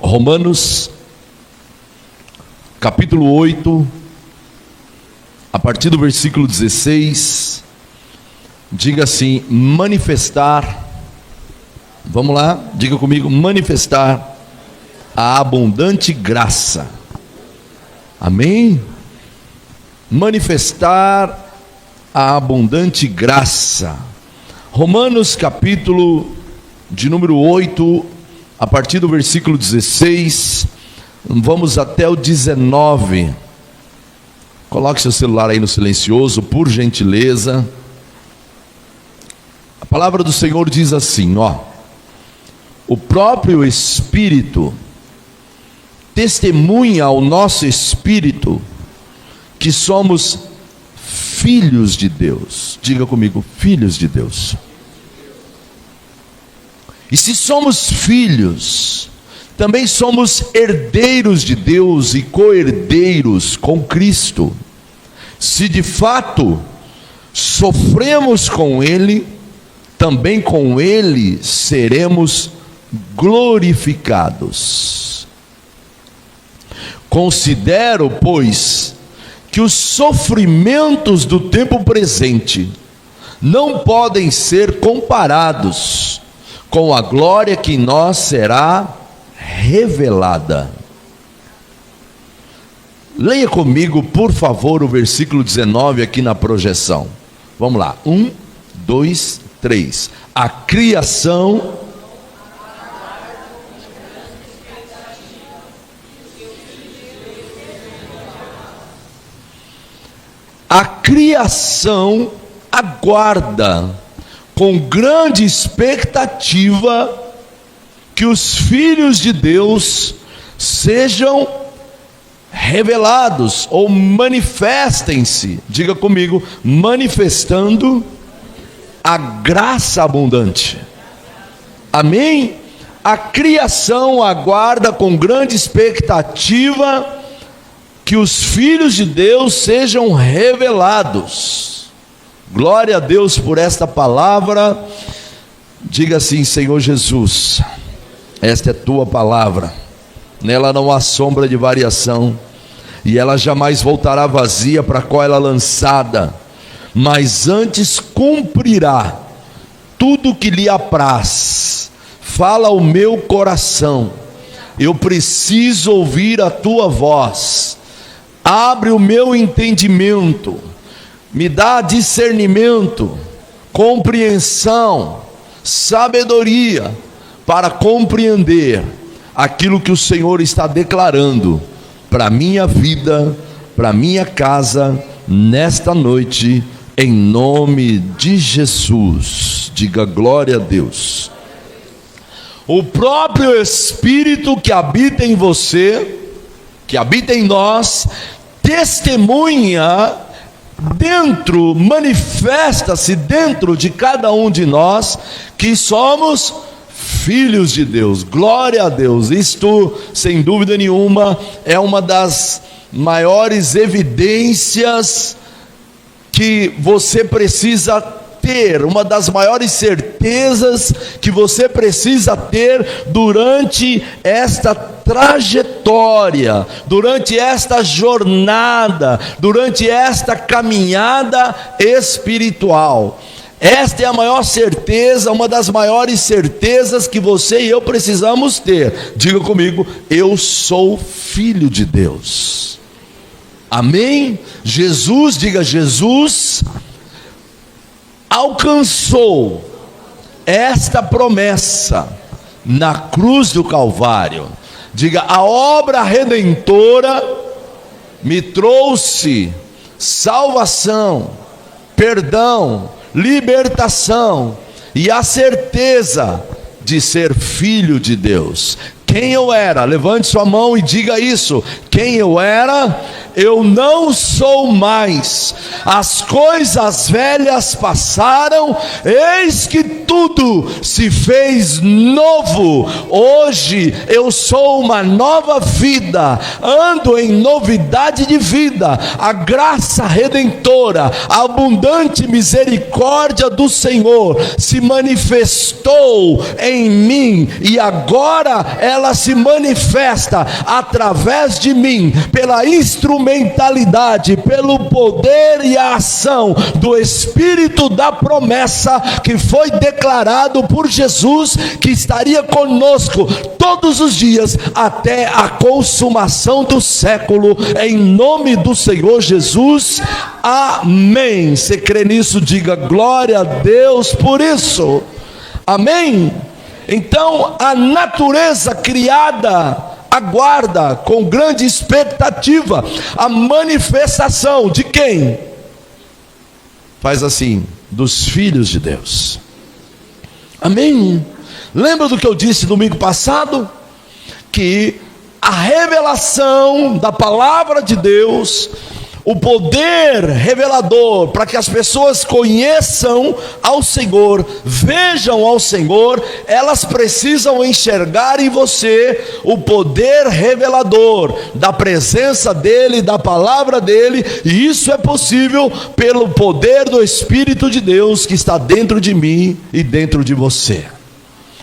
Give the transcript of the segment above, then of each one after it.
Romanos, capítulo 8, a partir do versículo 16, diga assim: manifestar, vamos lá, diga comigo, manifestar a abundante graça. Amém? Manifestar a abundante graça. Romanos capítulo de número 8, a partir do versículo 16, vamos até o 19. Coloque seu celular aí no silencioso, por gentileza. A palavra do Senhor diz assim, o próprio Espírito testemunha ao nosso espírito que somos filhos de Deus. Diga comigo, filhos de Deus. E se somos filhos, também somos herdeiros de Deus e co-herdeiros com Cristo. Se de fato sofremos com Ele, também com Ele seremos glorificados. Considero, pois, que os sofrimentos do tempo presente não podem ser comparados com a glória que em nós será revelada. Leia comigo, por favor, o versículo 19 aqui na projeção. Vamos lá, 1, 2, 3. A criação aguarda com grande expectativa que os filhos de Deus sejam revelados ou manifestem-se. Diga comigo, manifestando a graça abundante. Amém? A criação aguarda com grande expectativa que os filhos de Deus sejam revelados. Glória a Deus por esta palavra. Diga assim: Senhor Jesus, esta é tua palavra, nela não há sombra de variação, e ela jamais voltará vazia para a qual ela é lançada, mas antes cumprirá tudo que lhe apraz. Fala ao meu coração, eu preciso ouvir a tua voz. Abre o meu entendimento, me dá discernimento, compreensão, sabedoria para compreender aquilo que o Senhor está declarando para a minha vida, para a minha casa, nesta noite, em nome de Jesus. Diga glória a Deus. O próprio Espírito que habita em você, que habita em nós, testemunha dentro, manifesta-se dentro de cada um de nós, que somos filhos de Deus. Glória a Deus. Isto, sem dúvida nenhuma, é uma das maiores evidências que você precisa ter, uma das maiores certezas que você precisa ter durante esta trajetória, durante esta jornada, durante esta caminhada espiritual. Esta é a maior certeza, uma das maiores certezas que você e eu precisamos ter. Diga comigo, eu sou filho de Deus. Amém? Jesus, diga, Jesus alcançou esta promessa na cruz do Calvário. Diga, a obra redentora me trouxe salvação, perdão, libertação e a certeza de ser filho de Deus. Quem eu era? Levante sua mão e diga isso. Quem eu era? Eu não sou mais. As coisas velhas passaram, eis que tudo se fez novo. Hoje eu sou uma nova vida, ando em novidade de vida. A graça redentora, a abundante misericórdia do Senhor se manifestou em mim, e agora ela ela se manifesta através de mim, pela instrumentalidade, pelo poder e a ação do Espírito da promessa, que foi declarado por Jesus, que estaria conosco todos os dias até a consumação do século, em nome do Senhor Jesus, amém. Se crê nisso, diga glória a Deus por isso, amém. Então a natureza criada aguarda com grande expectativa a manifestação de quem? Faz assim, dos filhos de Deus, amém. Lembra do que eu disse domingo passado? Que a revelação da palavra de Deus, o poder revelador para que as pessoas conheçam ao Senhor, vejam ao Senhor, elas precisam enxergar em você o poder revelador da presença dEle, da palavra dEle, e isso é possível pelo poder do Espírito de Deus que está dentro de mim e dentro de você.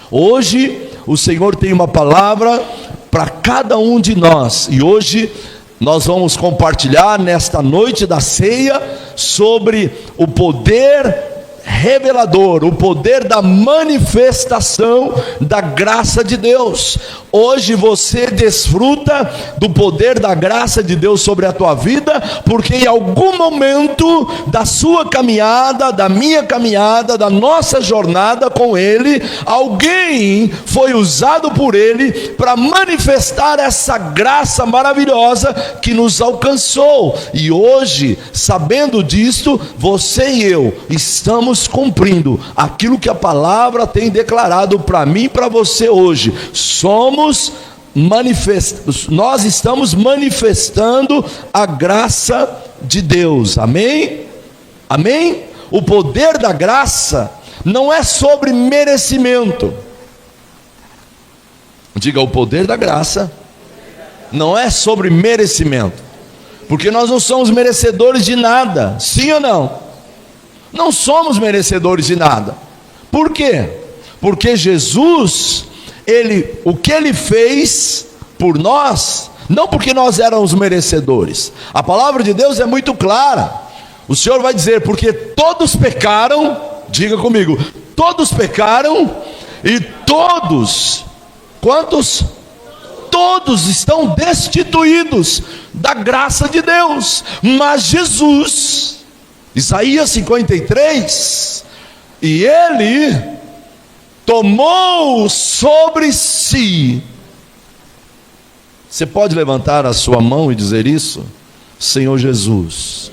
Hoje o Senhor tem uma palavra para cada um de nós, e hoje nós vamos compartilhar nesta noite da ceia sobre o poder revelador, o poder da manifestação da graça de Deus. Hoje você desfruta do poder da graça de Deus sobre a tua vida, porque em algum momento da sua caminhada, da minha caminhada, da nossa jornada com Ele, alguém foi usado por Ele para manifestar essa graça maravilhosa que nos alcançou. E hoje, sabendo disto, você e eu estamos cumprindo aquilo que a palavra tem declarado para mim e para você hoje. Nós estamos manifestando a graça de Deus, amém? Amém? O poder da graça não é sobre merecimento. Diga, o poder da graça não é sobre merecimento, porque nós não somos merecedores de nada, sim ou não? Não somos merecedores de nada. Por quê? Porque Jesus, o que Ele fez por nós, não porque nós éramos merecedores. A palavra de Deus é muito clara. O Senhor vai dizer, porque todos pecaram, diga comigo, todos pecaram, e todos, quantos? Todos estão destituídos da graça de Deus. Mas Jesus, Isaías 53, e Ele tomou sobre si. Você pode levantar a sua mão e dizer isso? Senhor Jesus,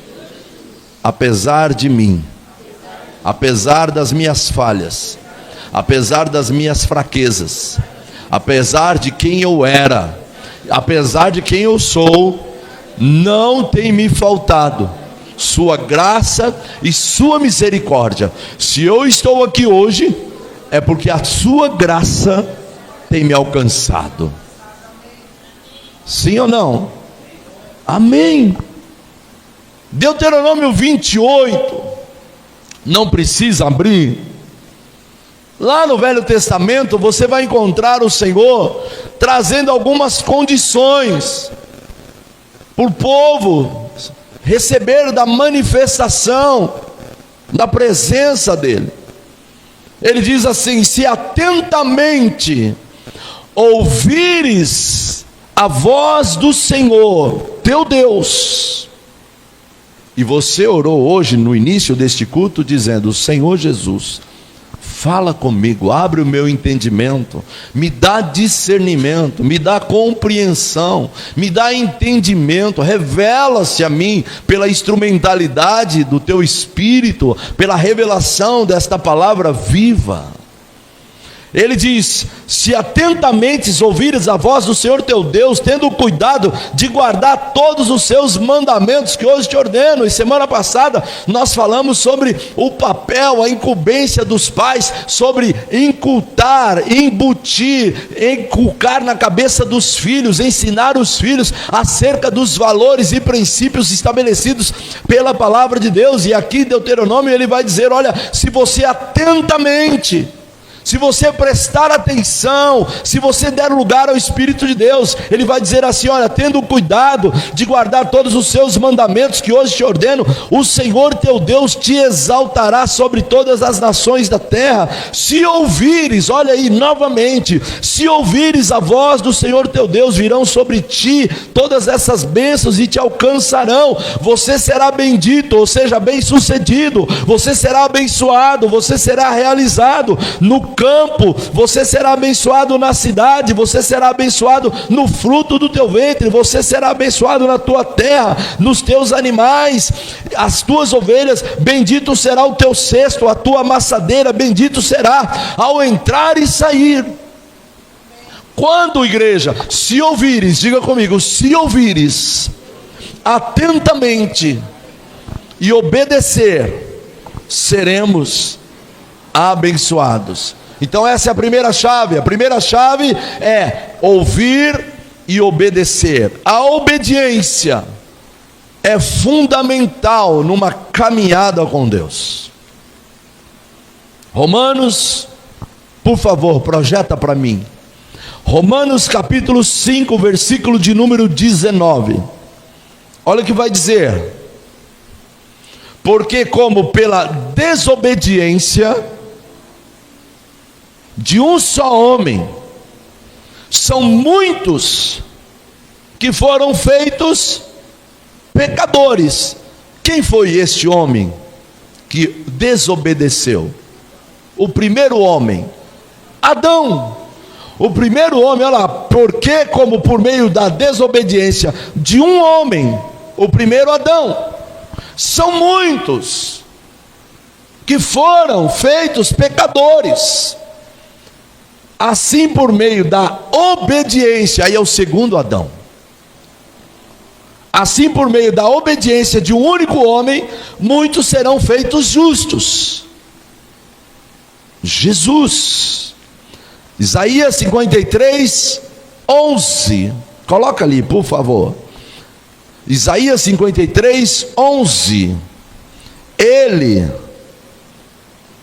apesar de mim, apesar das minhas falhas, apesar das minhas fraquezas, apesar de quem eu era, apesar de quem eu sou, não tem me faltado sua graça e sua misericórdia. Se eu estou aqui hoje, é porque a sua graça tem me alcançado. Sim ou não? Amém. Deuteronômio 28, não precisa abrir. Lá no Velho Testamento você vai encontrar o Senhor trazendo algumas condições para o povo receber da manifestação da presença dEle. Ele diz assim: se atentamente ouvires a voz do Senhor teu Deus. E você orou hoje no início deste culto dizendo: Senhor Jesus, fala comigo, abre o meu entendimento, me dá discernimento, me dá compreensão, me dá entendimento, revela-se a mim pela instrumentalidade do teu Espírito, pela revelação desta palavra viva. Ele diz: se atentamente ouvires a voz do Senhor teu Deus, tendo cuidado de guardar todos os seus mandamentos que hoje te ordeno. E semana passada nós falamos sobre o papel, a incumbência dos pais, sobre inculcar na cabeça dos filhos, ensinar os filhos acerca dos valores e princípios estabelecidos pela palavra de Deus. E aqui em Deuteronômio ele vai dizer: olha, se você atentamente, Se você prestar atenção, se você der lugar ao Espírito de Deus, Ele vai dizer assim: olha, tendo cuidado de guardar todos os seus mandamentos que hoje te ordeno, o Senhor teu Deus te exaltará sobre todas as nações da terra, se ouvires, olha aí novamente, se ouvires a voz do Senhor teu Deus, virão sobre ti todas essas bênçãos e te alcançarão, você será bendito, ou seja, bem sucedido, você será abençoado, você será realizado no campo, você será abençoado na cidade, você será abençoado no fruto do teu ventre, você será abençoado na tua terra, nos teus animais, as tuas ovelhas, bendito será o teu cesto, a tua amassadeira, bendito será ao entrar e sair. Quando, igreja? Se ouvires, diga comigo, se ouvires atentamente e obedecer, seremos abençoados. Então essa é a primeira chave. A primeira chave é ouvir e obedecer. A obediência é fundamental numa caminhada com Deus. Romanos, por favor, projeta para mim. Romanos capítulo 5, versículo de número 19. Olha o que vai dizer: porque como pela desobediência de um só homem, são muitos que foram feitos pecadores. Quem foi este homem que desobedeceu? O primeiro homem, Adão. O primeiro homem, olha lá, porque como por meio da desobediência de um homem, o primeiro Adão, são muitos que foram feitos pecadores. Assim, por meio da obediência, aí é o segundo Adão. Assim, por meio da obediência de um único homem, muitos serão feitos justos. Jesus. Isaías 53, 11. Coloca ali, por favor. Isaías 53, 11. Ele,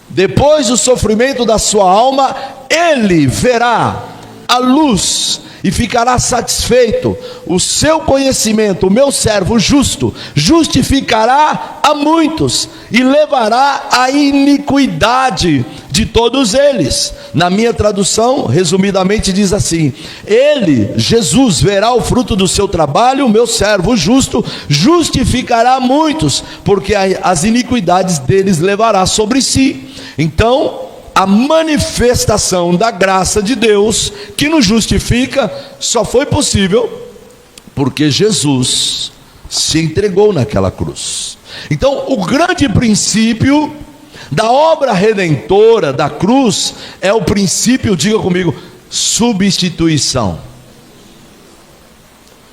depois do sofrimento da sua alma, ele verá a luz e ficará satisfeito. O seu conhecimento, o meu servo justo, justificará a muitos e levará a iniquidade de todos eles. Na minha tradução, resumidamente diz assim: ele, Jesus, verá o fruto do seu trabalho, o meu servo justo justificará muitos, porque as iniquidades deles levará sobre si. Então, a manifestação da graça de Deus que nos justifica só foi possível porque Jesus se entregou naquela cruz. Então, o grande princípio da obra redentora da cruz é o princípio, diga comigo, substituição.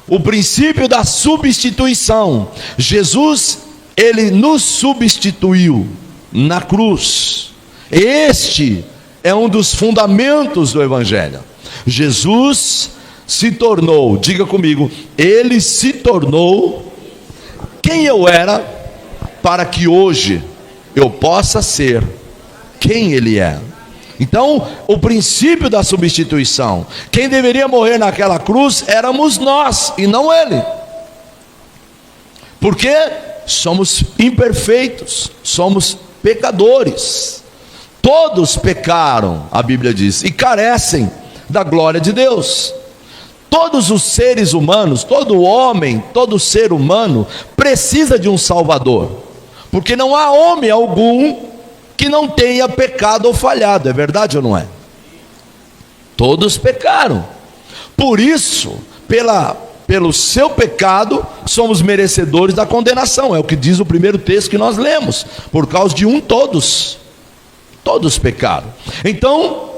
O princípio da substituição. Jesus, ele nos substituiu na cruz. Este é um dos fundamentos do Evangelho. Jesus se tornou, diga comigo, ele se tornou quem eu era, para que hoje eu possa ser quem ele é. Então, o princípio da substituição, quem deveria morrer naquela cruz éramos nós e não ele, porque somos imperfeitos, somos pecadores. Todos pecaram, a Bíblia diz, e carecem da glória de Deus. Todos os seres humanos, todo homem, todo ser humano precisa de um Salvador, porque não há homem algum que não tenha pecado ou falhado, é verdade ou não é? Todos pecaram, por isso, pelo seu pecado, somos merecedores da condenação, é o que diz o primeiro texto que nós lemos, por causa de um todos pecaram. Então,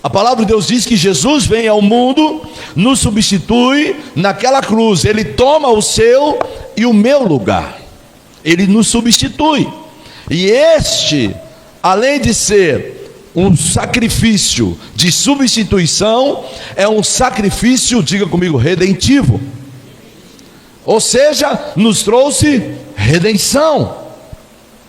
a palavra de Deus diz que Jesus vem ao mundo, nos substitui naquela cruz, ele toma o seu e o meu lugar, ele nos substitui, e este, além de ser um sacrifício de substituição, é um sacrifício, diga comigo, redentivo, ou seja, nos trouxe redenção,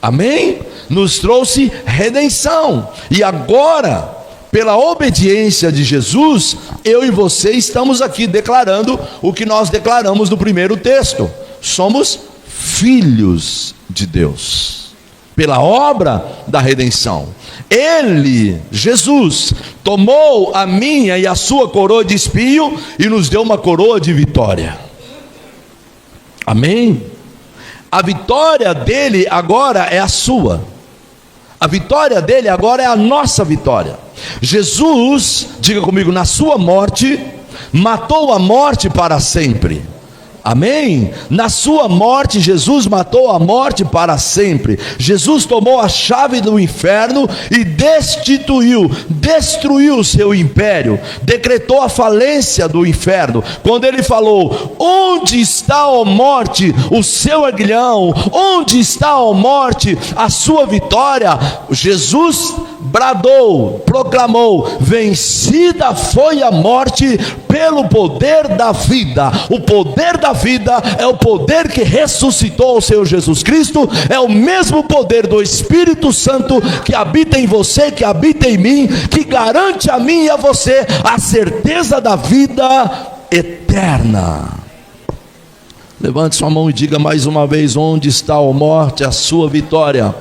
amém? Nos trouxe redenção, e agora pela obediência de Jesus, eu e você estamos aqui declarando o que nós declaramos no primeiro texto: somos filhos de Deus, pela obra da redenção. Ele, Jesus, tomou a minha e a sua coroa de espinho e nos deu uma coroa de vitória. Amém? A vitória dele agora é a sua. A vitória dele agora é a nossa vitória. Jesus, diga comigo, na sua morte, matou a morte para sempre. Amém? Na sua morte, Jesus matou a morte para sempre. Jesus tomou a chave do inferno e destruiu o seu império, decretou a falência do inferno, quando ele falou: onde está, ó morte, o seu aguilhão? Onde está, ó morte, a sua vitória? Jesus bradou, proclamou: vencida foi a morte pelo poder da vida. O poder da vida é o poder que ressuscitou o Senhor Jesus Cristo, é o mesmo poder do Espírito Santo que habita em você, que habita em mim, que garante a mim e a você a certeza da vida eterna. Levante sua mão e diga mais uma vez: onde está, ó morte, a sua vitória?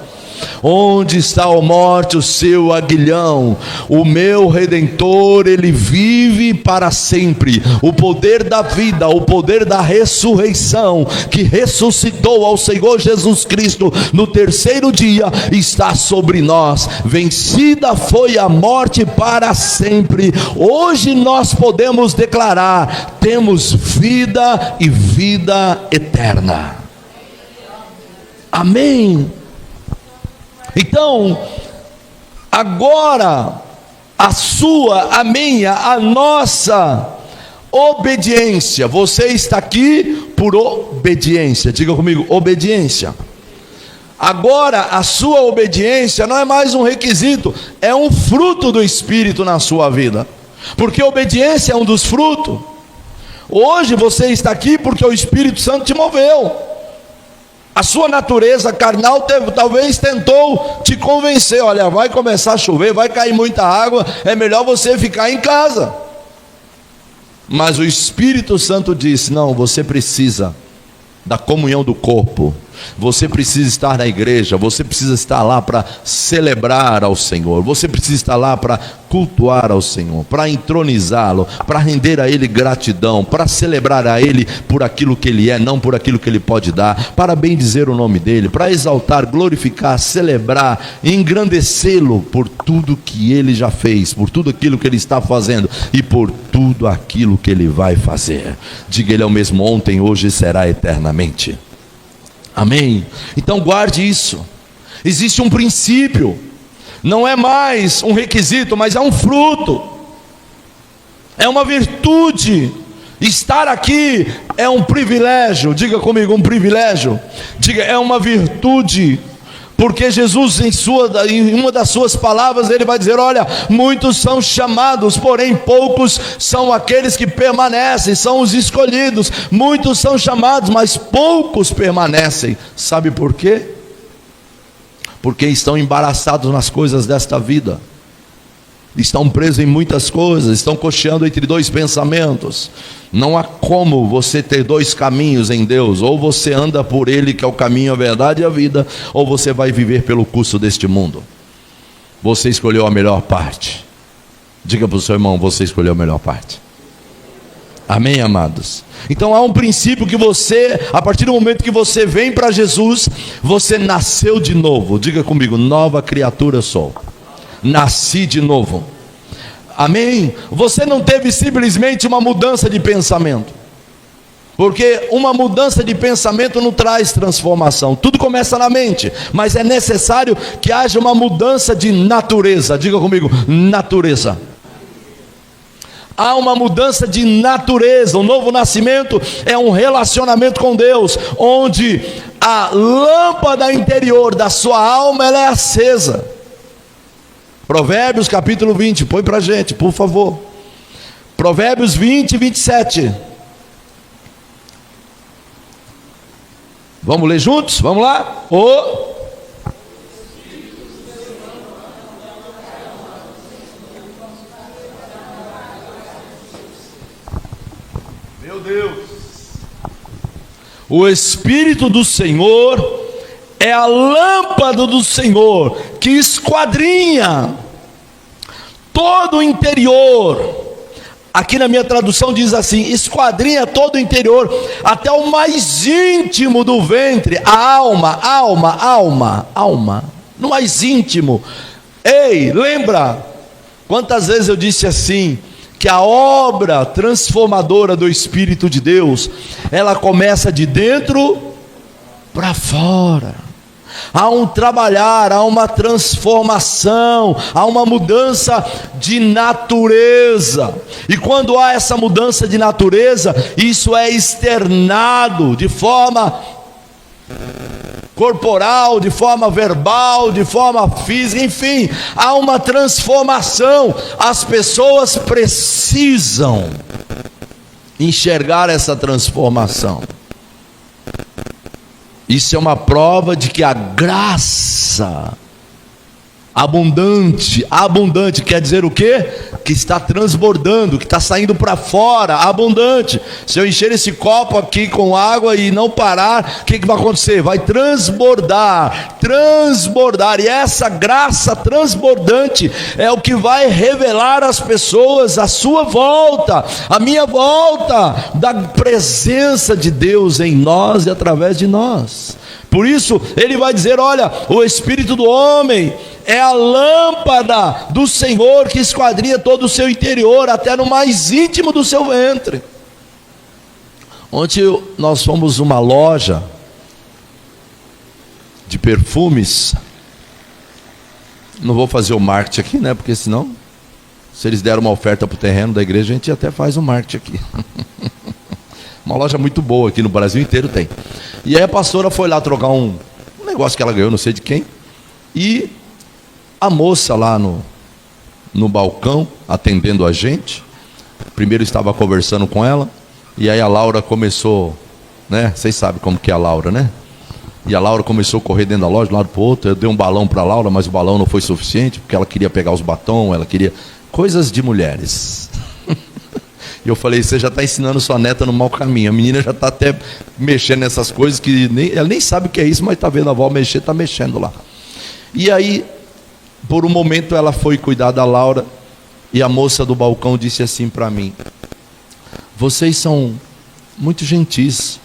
Onde está, ó morte, o seu aguilhão? O meu Redentor, ele vive para sempre. O poder da vida, o poder da ressurreição, que ressuscitou ao Senhor Jesus Cristo no terceiro dia, está sobre nós. Vencida foi a morte para sempre. Hoje nós podemos declarar: temos vida e vida eterna. Amém? Então, agora, a sua, a minha, a nossa obediência. Você está aqui por obediência. Diga comigo: obediência. Agora, a sua obediência não é mais um requisito, é um fruto do Espírito na sua vida. Porque obediência é um dos frutos. Hoje você está aqui porque o Espírito Santo te moveu. A sua natureza carnal talvez tentou te convencer: olha, vai começar a chover, vai cair muita água, é melhor você ficar em casa. Mas o Espírito Santo disse: não, você precisa da comunhão do corpo, você precisa estar na igreja, você precisa estar lá para celebrar ao Senhor, você precisa estar lá para cultuar ao Senhor, para entronizá-lo, para render a Ele gratidão, para celebrar a Ele por aquilo que Ele é, não por aquilo que Ele pode dar, para bendizer o nome dEle, para exaltar, glorificar, celebrar, engrandecê-lo por tudo que Ele já fez, por tudo aquilo que Ele está fazendo e por tudo aquilo que Ele vai fazer. Diga: Ele é o mesmo ontem, hoje e será eternamente. Amém? Então guarde isso. Existe um princípio, não é mais um requisito, mas é um fruto, é uma virtude. Estar aqui é um privilégio. Diga comigo: um privilégio. Diga: é uma virtude. Porque Jesus, em uma das suas palavras, ele vai dizer: olha, muitos são chamados, porém poucos são aqueles que permanecem, são os escolhidos. Muitos são chamados, mas poucos permanecem. Sabe por quê? Porque estão embaraçados nas coisas desta vida, estão presos em muitas coisas, estão cocheando entre dois pensamentos. Não há como você ter dois caminhos em Deus: ou você anda por Ele, que é o caminho, a verdade e a vida, ou você vai viver pelo curso deste mundo. Você escolheu a melhor parte. Diga para o seu irmão: você escolheu a melhor parte. Amém, amados? Então há um princípio que você, a partir do momento que você vem para Jesus, você nasceu de novo. Diga comigo: nova criatura sou. Nasci de novo. Amém? Você não teve simplesmente uma mudança de pensamento, porque uma mudança de pensamento não traz transformação. Tudo começa na mente, mas é necessário que haja uma mudança de natureza. Diga comigo: natureza. Há uma mudança de natureza. O novo nascimento é um relacionamento com Deus, onde a lâmpada interior da sua alma, ela é acesa. Provérbios capítulo 20, põe para a gente, por favor. Provérbios 20 e 27. Vamos ler juntos? Vamos lá? Meu Deus. O Espírito do Senhor é a lâmpada do Senhor que esquadrinha todo o interior. Aqui na minha tradução diz assim: esquadrinha todo o interior, até o mais íntimo do ventre, a alma, no mais íntimo. Ei, lembra quantas vezes eu disse assim, que a obra transformadora do Espírito de Deus, ela começa de dentro para fora. Há um trabalhar, há uma transformação, há uma mudança de natureza. E quando há essa mudança de natureza, isso é externado de forma corporal, de forma verbal, de forma física, enfim, há uma transformação. As pessoas precisam enxergar essa transformação. Isso é uma prova de que a graça abundante quer dizer o quê? Que está transbordando, que está saindo para fora, abundante. Se eu encher esse copo aqui com água e não parar, o que vai acontecer? Vai transbordar, e essa graça transbordante é o que vai revelar às pessoas a sua volta, a minha volta, da presença de Deus em nós e através de nós. Por isso ele vai dizer: olha, o espírito do homem é a lâmpada do Senhor que esquadrinha todo o seu interior, até no mais íntimo do seu ventre. Ontem nós fomos uma loja de perfumes. Não vou fazer o marketing aqui, né? Porque senão, se eles deram uma oferta para o terreno da igreja, a gente até faz o marketing aqui. Uma loja muito boa aqui no Brasil inteiro tem. E aí a pastora foi lá trocar um negócio que ela ganhou, não sei de quem. E a moça lá no balcão, atendendo a gente, primeiro estava conversando com ela. E aí a Laura começou, né? Vocês sabem como que é a Laura, né? E a Laura começou a correr dentro da loja, de um lado para o outro. Eu dei um balão para a Laura, mas o balão não foi suficiente, porque ela queria pegar os batons, ela queria... Coisas de mulheres. E eu falei: você já está ensinando sua neta no mau caminho. A menina já está até mexendo nessas coisas que ela nem sabe o que é isso, mas está vendo a avó mexer, está mexendo lá. E aí, por um momento, ela foi cuidar da Laura, e a moça do balcão disse assim para mim: vocês são muito gentis,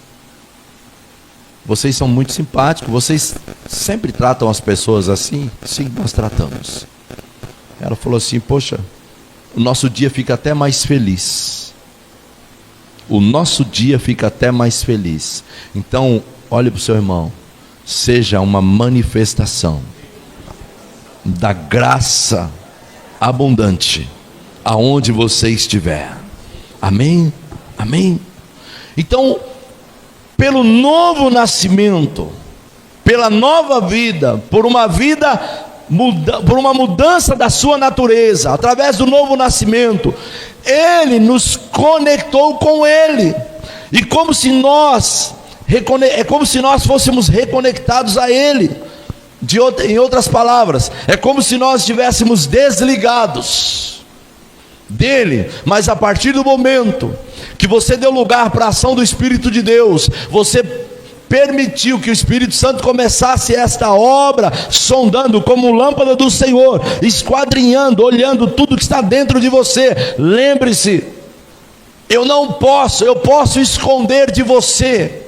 vocês são muito simpáticos, vocês sempre tratam as pessoas assim? Sim, nós tratamos. Ela falou assim: poxa, o nosso dia fica até mais feliz. O nosso dia fica até mais feliz. Então, olhe para o seu irmão. Seja uma manifestação da graça abundante aonde você estiver. Amém? Amém? Então, pelo novo nascimento, pela nova vida, por uma mudança da sua natureza, através do novo nascimento, Ele nos conectou com Ele, e é como se nós fôssemos reconectados a Ele. Em outras palavras, é como se nós estivéssemos desligados dele, mas a partir do momento que você deu lugar para a ação do Espírito de Deus, você permitiu que o Espírito Santo começasse esta obra, sondando como lâmpada do Senhor, esquadrinhando, olhando tudo que está dentro de você. Lembre-se, eu posso esconder de você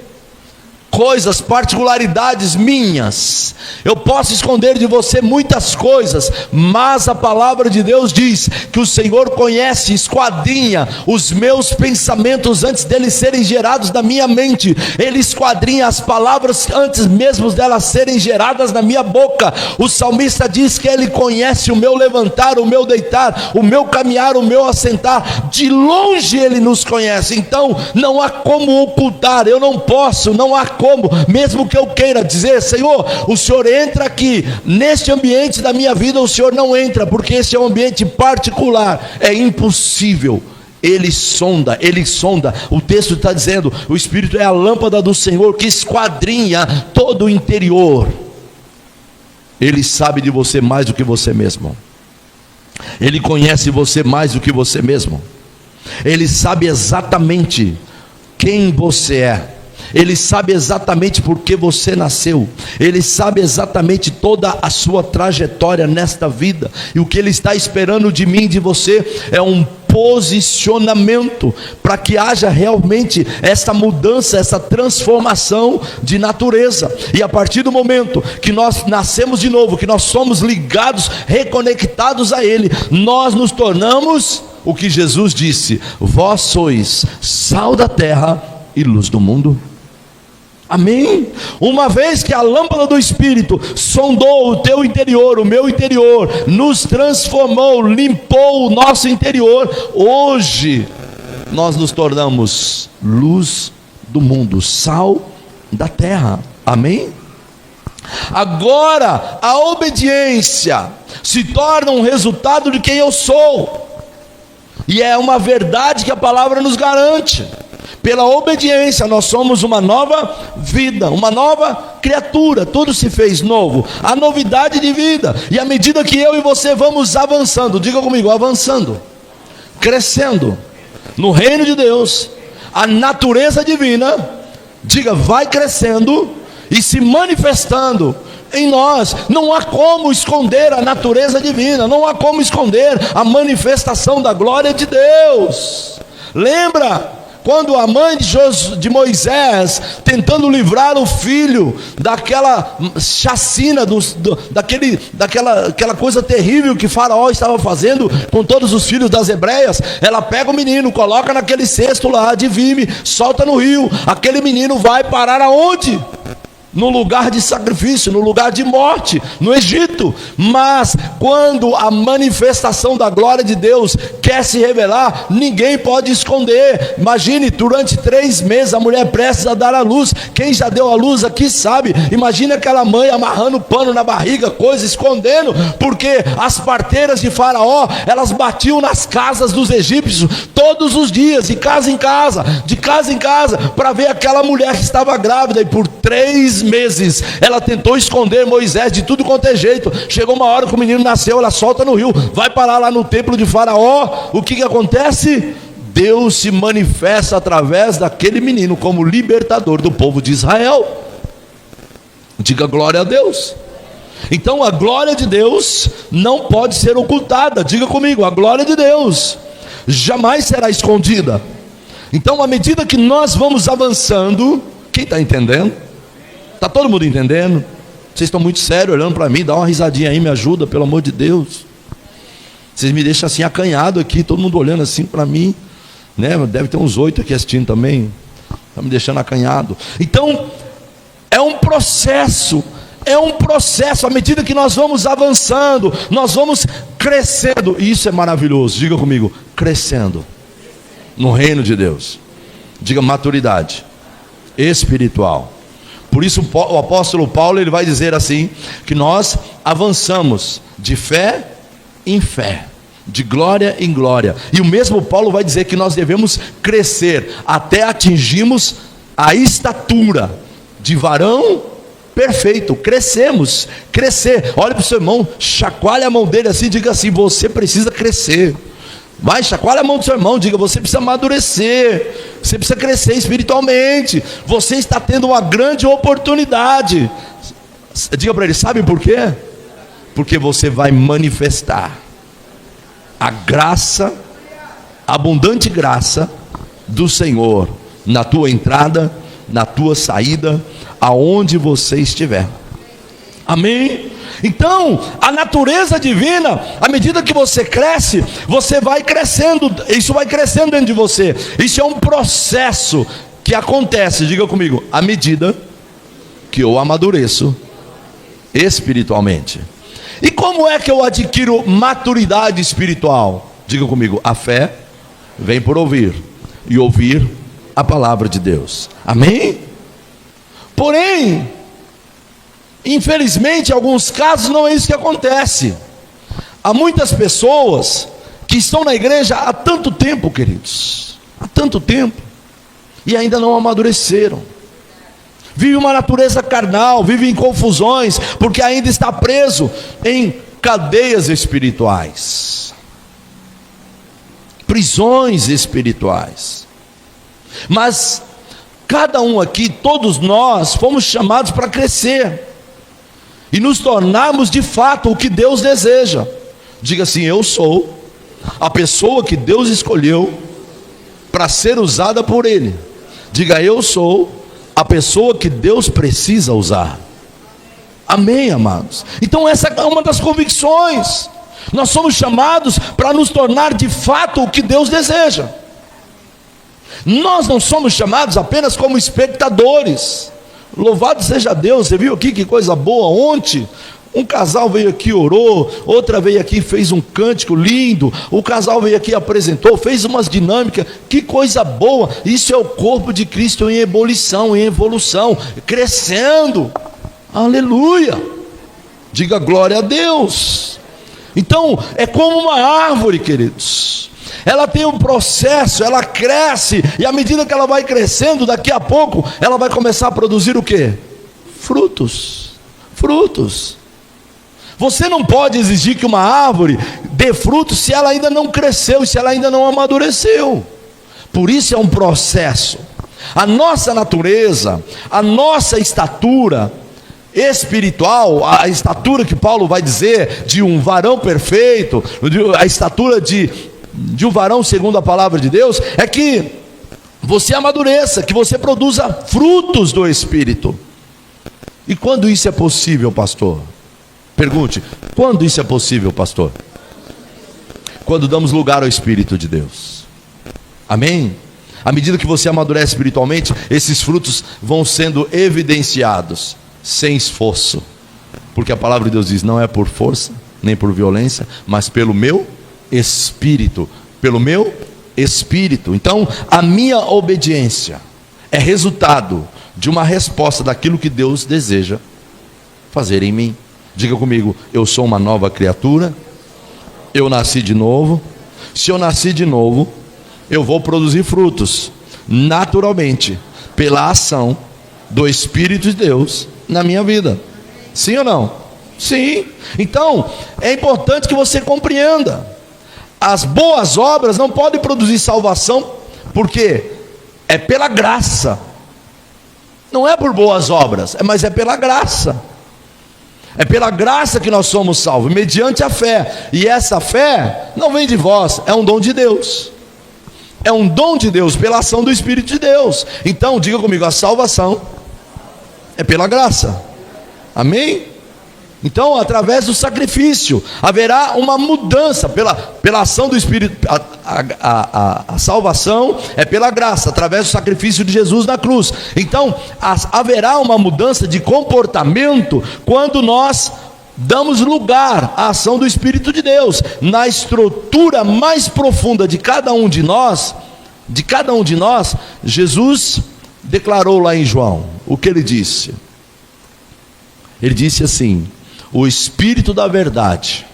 coisas, particularidades minhas, eu posso esconder de você muitas coisas, mas a palavra de Deus diz que o Senhor conhece, esquadrinha os meus pensamentos antes deles serem gerados na minha mente. Ele esquadrinha as palavras antes mesmo delas serem geradas na minha boca. O salmista diz que Ele conhece o meu levantar, o meu deitar, o meu caminhar, o meu assentar. De longe Ele nos conhece. Então não há como ocultar, não há como, mesmo que eu queira dizer: Senhor, o Senhor entra aqui, neste ambiente da minha vida o Senhor não entra, porque esse é um ambiente particular, é impossível. Ele sonda, o texto está dizendo: o Espírito é a lâmpada do Senhor que esquadrinha todo o interior. Ele sabe de você mais do que você mesmo, Ele conhece você mais do que você mesmo, Ele sabe exatamente quem você é. Ele sabe exatamente por que você nasceu. Ele sabe exatamente toda a sua trajetória nesta vida. E o que Ele está esperando de mim e de você é um posicionamento para que haja realmente essa mudança, essa transformação de natureza. E a partir do momento que nós nascemos de novo, que nós somos ligados, reconectados a Ele, nós nos tornamos o que Jesus disse: vós sois sal da terra e luz do mundo. Amém? Uma vez que a lâmpada do Espírito sondou o teu interior, o meu interior, nos transformou, limpou o nosso interior, hoje nós nos tornamos luz do mundo, sal da terra. Amém? Agora a obediência se torna um resultado de quem eu sou, e é uma verdade que a palavra nos garante. Pela obediência nós somos uma nova vida, uma nova criatura, tudo se fez novo, a novidade de vida. E à medida que eu e você vamos avançando, diga comigo, avançando, crescendo no reino de Deus, a natureza divina, diga, vai crescendo e se manifestando em nós. Não há como esconder a natureza divina, não há como esconder a manifestação da glória de Deus. Lembra quando a mãe de Moisés, tentando livrar o filho daquela chacina, daquela coisa terrível que Faraó estava fazendo com todos os filhos das hebreias, ela pega o menino, coloca naquele cesto lá de vime, solta no rio. Aquele menino vai parar aonde? No lugar de sacrifício, no lugar de morte, no Egito. Mas quando a manifestação da glória de Deus quer se revelar, ninguém pode esconder. Imagine, durante 3 meses a mulher prestes a dar à luz. Quem já deu à luz aqui sabe. Imagine aquela mãe amarrando pano na barriga, coisa, escondendo, porque as parteiras de Faraó, elas batiam nas casas dos egípcios todos os dias, de casa em casa, para ver aquela mulher que estava grávida. E por 3 meses ela tentou esconder Moisés de tudo quanto é jeito. Chegou uma hora que o menino nasceu, ela solta no rio, vai parar lá no templo de Faraó. O que acontece? Deus se manifesta através daquele menino como libertador do povo de Israel. Diga glória a Deus. Então a glória de Deus não pode ser ocultada. Diga comigo, a glória de Deus jamais será escondida. Então, à medida que nós vamos avançando, quem está entendendo? Está todo mundo entendendo? Vocês estão muito sérios olhando para mim, dá uma risadinha aí, me ajuda, pelo amor de Deus. Vocês me deixam assim acanhado aqui, todo mundo olhando assim para mim, né? Deve ter uns 8 aqui assistindo também, está me deixando acanhado. Então, é um processo, à medida que nós vamos avançando, nós vamos crescendo, e isso é maravilhoso. Diga comigo, crescendo no reino de Deus. Diga maturidade espiritual. Por isso o apóstolo Paulo, ele vai dizer assim, que nós avançamos de fé em fé, de glória em glória. E o mesmo Paulo vai dizer que nós devemos crescer até atingirmos a estatura de varão perfeito. Crescer. Olha para o seu irmão, chacoalha a mão dele assim, diga assim, você precisa crescer. Vai, chacoalha a mão do seu irmão, diga, você precisa amadurecer, você precisa crescer espiritualmente, você está tendo uma grande oportunidade. Diga para ele, sabe por quê? Porque você vai manifestar a graça, a abundante graça do Senhor, na tua entrada, na tua saída, aonde você estiver. Amém? Então, a natureza divina, à medida que você cresce, você vai crescendo, isso vai crescendo dentro de você. Isso é um processo que acontece, diga comigo, à medida que eu amadureço espiritualmente. E como é que eu adquiro maturidade espiritual? Diga comigo, a fé vem por ouvir, e ouvir a palavra de Deus. Amém? Porém, infelizmente, em alguns casos não é isso que acontece. Há muitas pessoas que estão na igreja há tanto tempo, queridos, há tanto tempo, e ainda não amadureceram. Vive uma natureza carnal, vive em confusões, porque ainda está preso em cadeias espirituais, prisões espirituais. Mas Cada um aqui, todos nós, fomos chamados para crescer e nos tornarmos de fato o que Deus deseja. Diga assim: eu sou a pessoa que Deus escolheu para ser usada por Ele. Diga: eu sou a pessoa que Deus precisa usar. Amém, amados? Então essa é uma das convicções. Nós somos chamados para nos tornar de fato o que Deus deseja. Nós não somos chamados apenas como espectadores. Louvado seja Deus. Você viu aqui que coisa boa? Ontem um casal veio aqui, orou, outra veio aqui, fez um cântico lindo, o casal veio aqui, apresentou, fez umas dinâmicas, que coisa boa. Isso é o corpo de Cristo em ebulição, em evolução, crescendo. Aleluia, diga glória a Deus. Então é como uma árvore, queridos, ela tem um processo, ela cresce, e à medida que ela vai crescendo, daqui a pouco ela vai começar a produzir o quê? Frutos. Você não pode exigir que uma árvore dê frutos se ela ainda não cresceu, se ela ainda não amadureceu. Por isso é um processo. A nossa natureza, a nossa estatura espiritual, a estatura que Paulo vai dizer de um varão perfeito, a estatura de um varão segundo a palavra de Deus, é que você amadureça, que você produza frutos do Espírito. E quando isso é possível, pastor? Pergunte: quando isso é possível, pastor? Quando damos lugar ao Espírito de Deus. Amém? À medida que você amadurece espiritualmente, esses frutos vão sendo evidenciados, sem esforço, porque a palavra de Deus diz: não é por força, nem por violência, mas pelo meu Espírito, pelo meu Espírito. Então, a minha obediência é resultado de uma resposta daquilo que Deus deseja fazer em mim. Diga comigo: eu sou uma nova criatura, eu nasci de novo. Se eu nasci de novo, eu vou produzir frutos, naturalmente, pela ação do Espírito de Deus na minha vida. Sim ou não? Sim. Então, é importante que você compreenda: as boas obras não podem produzir salvação, porque é pela graça. Não é por boas obras, mas é pela graça. É pela graça que nós somos salvos, mediante a fé. E essa fé não vem de vós, é um dom de Deus. É um dom de Deus, pela ação do Espírito de Deus. Então, diga comigo: a salvação é pela graça. Amém? Então, através do sacrifício, haverá uma mudança, pela ação do Espírito. A salvação é pela graça, através do sacrifício de Jesus na cruz. Então, haverá uma mudança de comportamento quando nós damos lugar à ação do Espírito de Deus. Na estrutura mais profunda de cada um de nós, Jesus declarou lá em João, o que ele disse? Ele disse assim: o Espírito da verdade,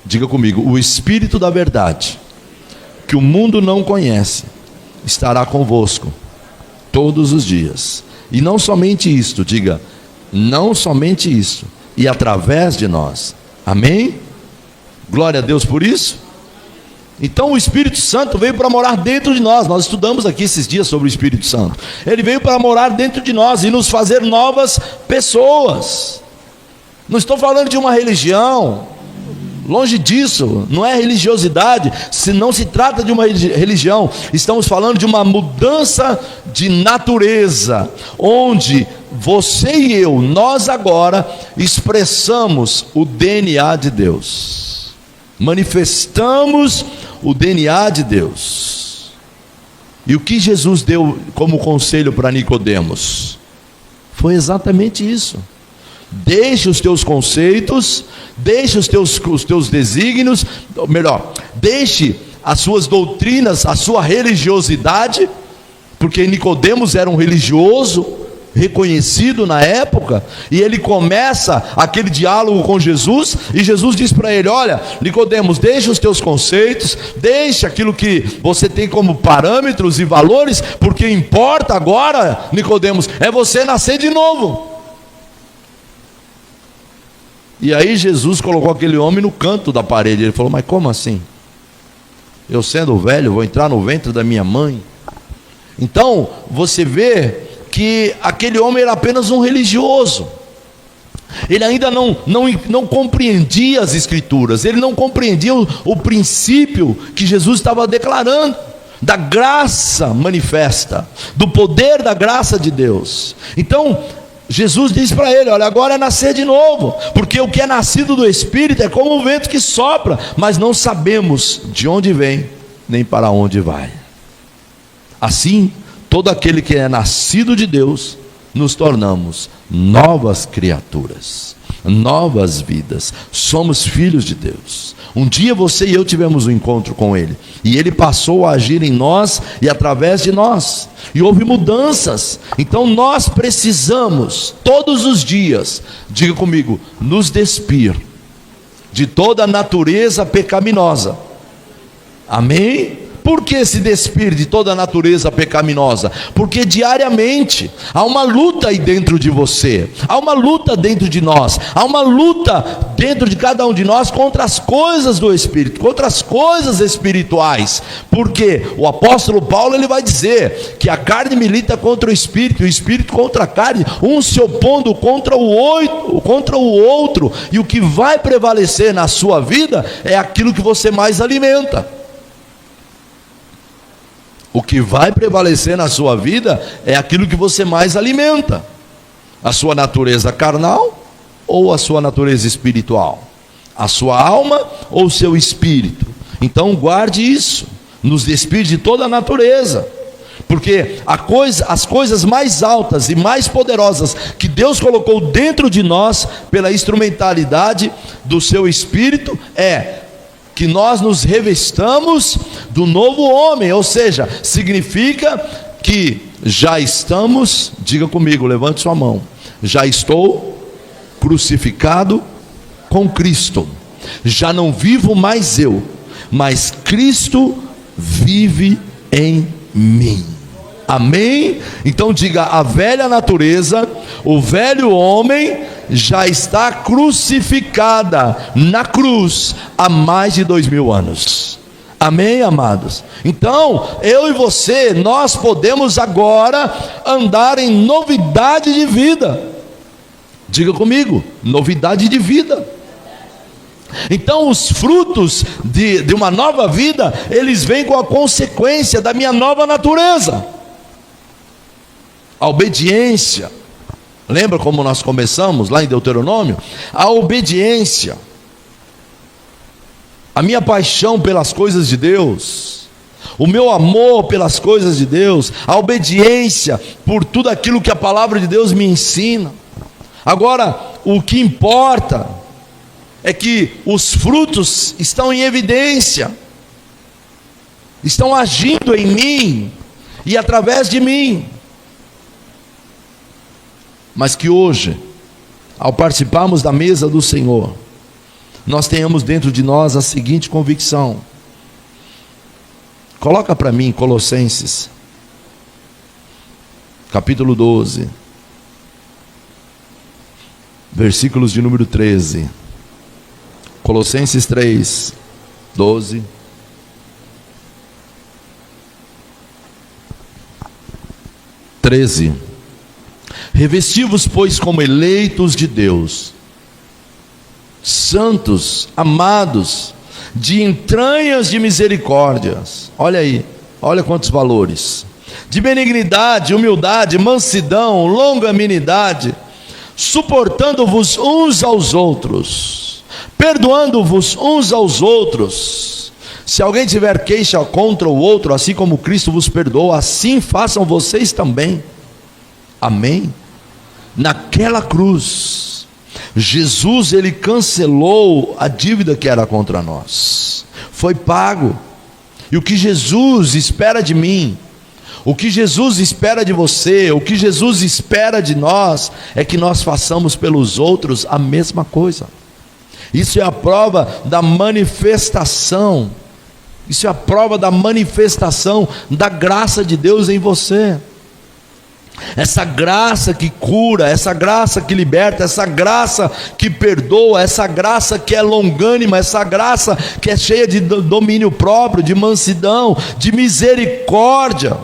diga comigo, o Espírito da verdade, que o mundo não conhece, estará convosco todos os dias. E não somente isto, diga, não somente isso, e através de nós. Amém? Glória a Deus por isso. Então o Espírito Santo veio para morar dentro de nós. Nós estudamos aqui esses dias sobre o Espírito Santo. Ele veio para morar dentro de nós e nos fazer novas pessoas. Não estou falando de uma religião, longe disso, não é religiosidade, não se trata de uma religião, estamos falando de uma mudança de natureza, onde você e eu, nós agora expressamos o DNA de Deus, manifestamos o DNA de Deus. E o que Jesus deu como conselho para Nicodemos? Foi exatamente isso. Deixe os teus conceitos, deixe os teus desígnios, melhor, deixe as suas doutrinas, a sua religiosidade, porque Nicodemos era um religioso reconhecido na época, e ele começa aquele diálogo com Jesus, e Jesus diz para ele: olha, Nicodemos, deixa os teus conceitos, deixa aquilo que você tem como parâmetros e valores, porque importa agora, Nicodemos, é você nascer de novo. E aí Jesus colocou aquele homem no canto da parede. Ele falou: mas como assim? Eu sendo velho vou entrar no ventre da minha mãe? Então, você vê que aquele homem era apenas um religioso. Ele ainda não compreendia as Escrituras, ele não compreendia o princípio que Jesus estava declarando, da graça manifesta, do poder da graça de Deus. Então, Jesus diz para ele: olha, agora é nascer de novo, porque o que é nascido do Espírito é como um vento que sopra, mas não sabemos de onde vem, nem para onde vai. Assim, todo aquele que é nascido de Deus, nos tornamos novas criaturas, novas vidas, somos filhos de Deus. Um dia você e eu tivemos um encontro com Ele, e Ele passou a agir em nós e através de nós, e houve mudanças. Então nós precisamos todos os dias, diga comigo, nos despir de toda a natureza pecaminosa. Amém? Por que se despir de toda a natureza pecaminosa? Porque diariamente há uma luta aí dentro de você, há uma luta dentro de nós, há uma luta dentro de cada um de nós contra as coisas do Espírito, contra as coisas espirituais. Porque o apóstolo Paulo, ele vai dizer que a carne milita contra o Espírito, e o Espírito contra a carne, um se opondo contra o outro, e o que vai prevalecer na sua vida é aquilo que você mais alimenta. O que vai prevalecer na sua vida é aquilo que você mais alimenta, a sua natureza carnal ou a sua natureza espiritual, a sua alma ou o seu espírito. Então guarde isso, nos despir de toda a natureza, porque as coisas mais altas e mais poderosas que Deus colocou dentro de nós, pela instrumentalidade do seu Espírito, é que nós nos revestamos do novo homem. Ou seja, significa que já estamos, diga comigo, levante sua mão, já estou crucificado com Cristo, já não vivo mais eu, mas Cristo vive em mim. Amém? Então diga: a velha natureza, o velho homem já está crucificada na cruz há mais de 2000 anos. Amém, amados? Então, eu e você, nós podemos agora andar em novidade de vida. Diga comigo, novidade de vida. Então os frutos de uma nova vida, eles vêm com a consequência da minha nova natureza. A obediência. Lembra como nós começamos lá em Deuteronômio? A obediência, a minha paixão pelas coisas de Deus, o meu amor pelas coisas de Deus, a obediência por tudo aquilo que a palavra de Deus me ensina. Agora, o que importa é que os frutos estão em evidência, estão agindo em mim e através de mim. Mas que hoje, ao participarmos da mesa do Senhor, nós tenhamos dentro de nós a seguinte convicção. Coloca para mim Colossenses, capítulo 12, versículos de número 13. Colossenses 3, 12. Revesti-vos, pois, como eleitos de Deus, santos, amados, de entranhas de misericórdias. Olha aí, olha quantos valores: de benignidade, humildade, mansidão, longanimidade, suportando-vos uns aos outros, perdoando-vos uns aos outros. Se alguém tiver queixa contra o outro, assim como Cristo vos perdoou, assim façam vocês também. Amém? Naquela cruz, Jesus, ele cancelou a dívida que era contra nós, foi pago. E o que Jesus espera de mim, o que Jesus espera de você, o que Jesus espera de nós, é que nós façamos pelos outros a mesma coisa. Isso é a prova da manifestação, isso é a prova da manifestação da graça de Deus em você. Essa graça que cura, essa graça que liberta, essa graça que perdoa, essa graça que é longânima, essa graça que é cheia de domínio próprio, de mansidão, de misericórdia.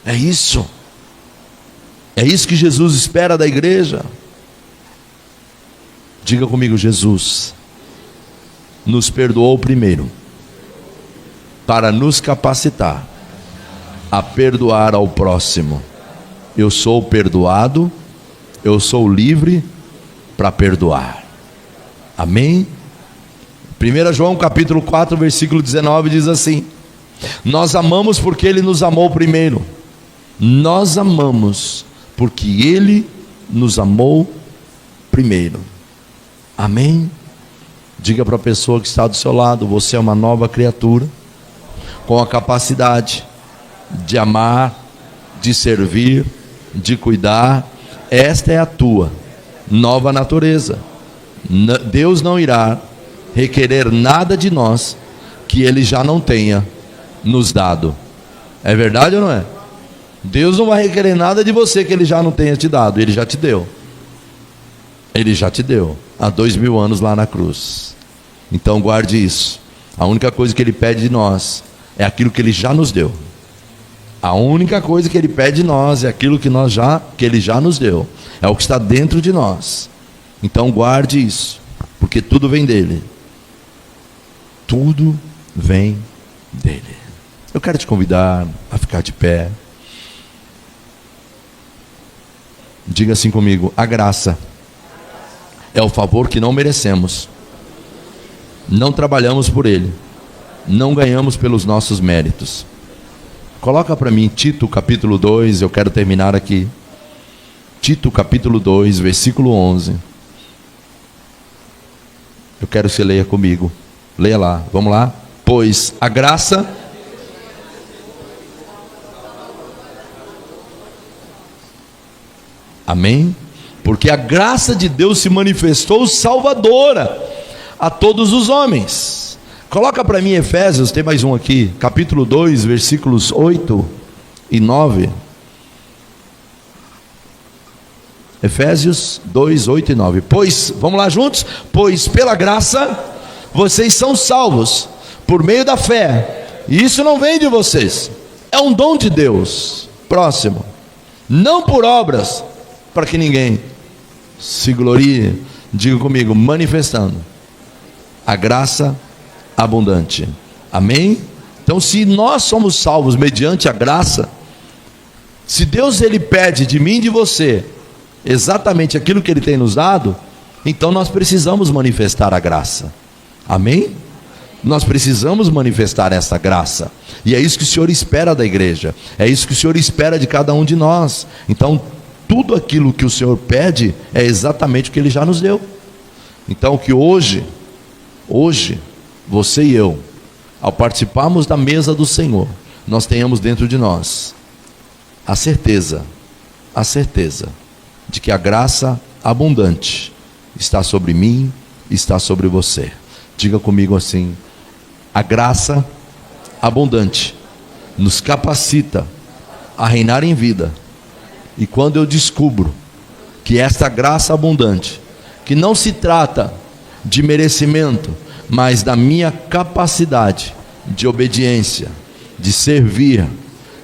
É isso. É isso que Jesus espera da igreja. Diga comigo: Jesus nos perdoou primeiro, para nos capacitar a perdoar ao próximo. Eu sou perdoado, eu sou livre para perdoar. Amém? 1 João capítulo 4, versículo 19 diz assim: nós amamos porque Ele nos amou primeiro. Nós amamos porque Ele nos amou primeiro. Amém? Diga para a pessoa que está do seu lado: você é uma nova criatura, com a capacidade de amar, de servir, de cuidar. Esta é a tua nova natureza. Deus não irá requerer nada de nós que Ele já não tenha nos dado. É verdade ou não é? Deus não vai requerer nada de você que Ele já não tenha te dado. Ele já te deu. Ele já te deu há 2000 anos lá na cruz. Então guarde isso. A única coisa que Ele pede de nós é aquilo que Ele já nos deu. A única coisa que Ele pede de nós é aquilo que Ele já nos deu. É o que está dentro de nós. Então guarde isso, porque tudo vem dEle. Tudo vem dEle. Eu quero te convidar a ficar de pé. Diga assim comigo: a graça é o favor que não merecemos. Não trabalhamos por ele. Não ganhamos pelos nossos méritos. Coloca para mim Tito capítulo 2, eu quero terminar aqui. Tito capítulo 2, versículo 11. Eu quero que você leia comigo. Leia lá, vamos lá. Pois a graça... Amém? Porque a graça de Deus se manifestou salvadora a todos os homens. Coloca para mim Efésios, tem mais um aqui, capítulo 2, versículos 8 e 9. Efésios 2, 8 e 9. Pois, vamos lá juntos? Pois pela graça vocês são salvos por meio da fé. E isso não vem de vocês, é um dom de Deus. Próximo. Não por obras, para que ninguém se glorie. Diga comigo: manifestando a graça abundante. Amém? Então, se nós somos salvos mediante a graça, se Deus ele pede de mim e de você exatamente aquilo que Ele tem nos dado, então nós precisamos manifestar a graça. Amém? Nós precisamos manifestar essa graça, e é isso que o Senhor espera da igreja, é isso que o Senhor espera de cada um de nós. Então tudo aquilo que o Senhor pede é exatamente o que Ele já nos deu. Então que hoje, você e eu, ao participarmos da mesa do Senhor, nós tenhamos dentro de nós a certeza de que a graça abundante está sobre mim, está sobre você. Diga comigo assim: a graça abundante nos capacita a reinar em vida. E quando eu descubro que esta graça abundante, que não se trata de merecimento, mas da minha capacidade de obediência, de servir,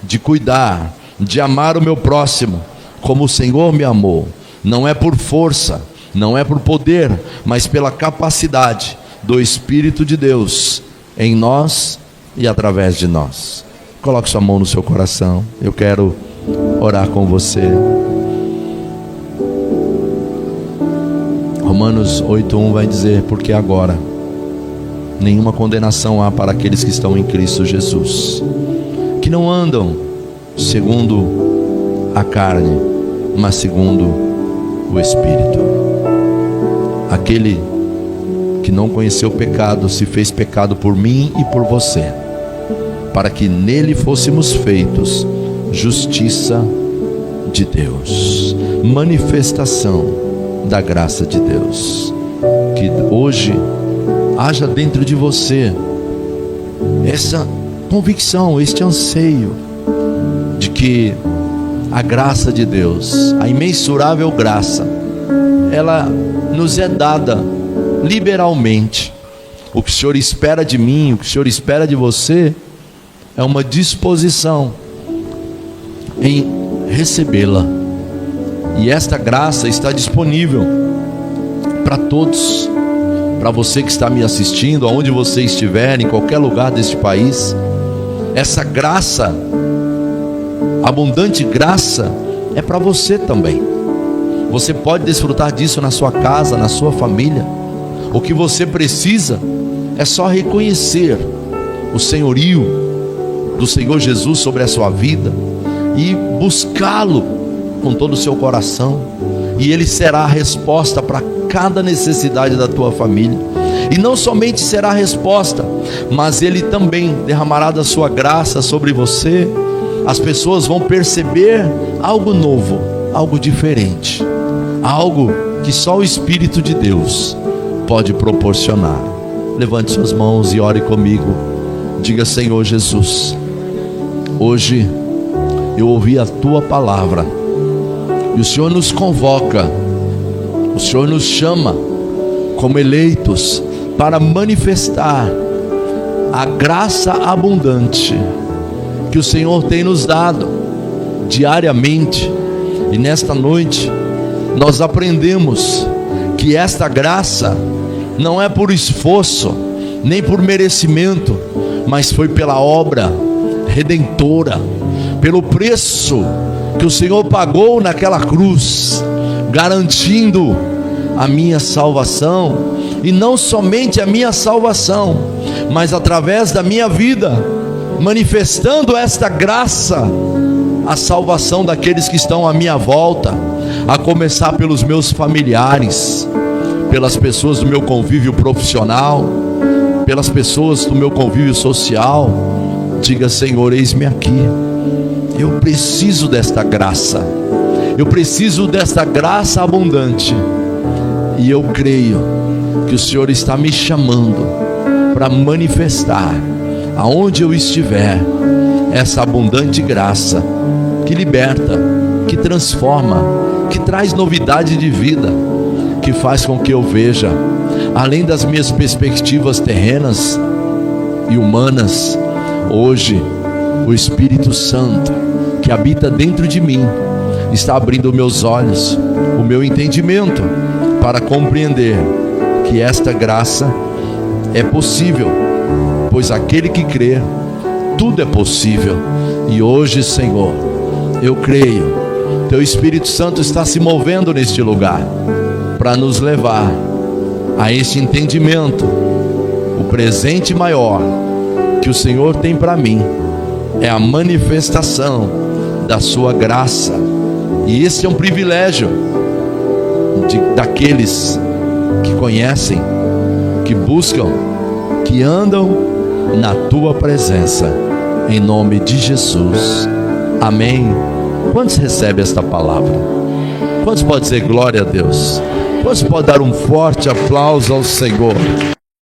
de cuidar, de amar o meu próximo como o Senhor me amou, não é por força, não é por poder, mas pela capacidade do Espírito de Deus em nós e através de nós. Coloque sua mão no seu coração, eu quero orar com você. Romanos 8:1 vai dizer: porque agora nenhuma condenação há para aqueles que estão em Cristo Jesus, que não andam segundo a carne, mas segundo o Espírito. Aquele que não conheceu o pecado se fez pecado por mim e por você, para que nele fôssemos feitos justiça de Deus, manifestação da graça de Deus. Que hoje haja dentro de você essa convicção, este anseio de que a graça de Deus, a imensurável graça, ela nos é dada liberalmente. O que o Senhor espera de mim, o que o Senhor espera de você, é uma disposição em recebê-la. E esta graça está disponível para todos, para você que está me assistindo, aonde você estiver, em qualquer lugar deste país. Essa graça, abundante graça, é para você também. Você pode desfrutar disso na sua casa, na sua família. O que você precisa é só reconhecer o senhorio do Senhor Jesus sobre a sua vida e buscá-lo com todo o seu coração, e Ele será a resposta para cada necessidade da tua família. E não somente será a resposta, mas Ele também derramará da sua graça sobre você. As pessoas vão perceber algo novo, algo diferente, algo que só o Espírito de Deus pode proporcionar. Levante suas mãos e ore comigo. Diga: Senhor Jesus, hoje eu ouvi a tua palavra, e o Senhor nos convoca, o Senhor nos chama como eleitos para manifestar a graça abundante que o Senhor tem nos dado diariamente. E nesta noite nós aprendemos que esta graça não é por esforço, nem por merecimento, mas foi pela obra redentora, pelo preço que o Senhor pagou naquela cruz, garantindo a minha salvação. E não somente a minha salvação, mas através da minha vida, manifestando esta graça, a salvação daqueles que estão à minha volta, a começar pelos meus familiares, pelas pessoas do meu convívio profissional, pelas pessoas do meu convívio social. Diga: Senhor, eis-me aqui, eu preciso desta graça, eu preciso desta graça abundante, e eu creio que o Senhor está me chamando para manifestar, aonde eu estiver, essa abundante graça que liberta, que transforma, que traz novidade de vida, que faz com que eu veja, além das minhas perspectivas terrenas e humanas. Hoje o Espírito Santo que habita dentro de mim está abrindo meus olhos, o meu entendimento, para compreender que esta graça é possível, pois aquele que crê, tudo é possível. E hoje, Senhor, eu creio, teu Espírito Santo está se movendo neste lugar para nos levar a este entendimento. O presente maior que o Senhor tem para mim é a manifestação da sua graça, e esse é um privilégio daqueles que conhecem, que buscam, que andam na tua presença, em nome de Jesus, amém. Quantos recebem esta palavra? Quantos podem dizer glória a Deus? Quantos podem dar um forte aplauso ao Senhor?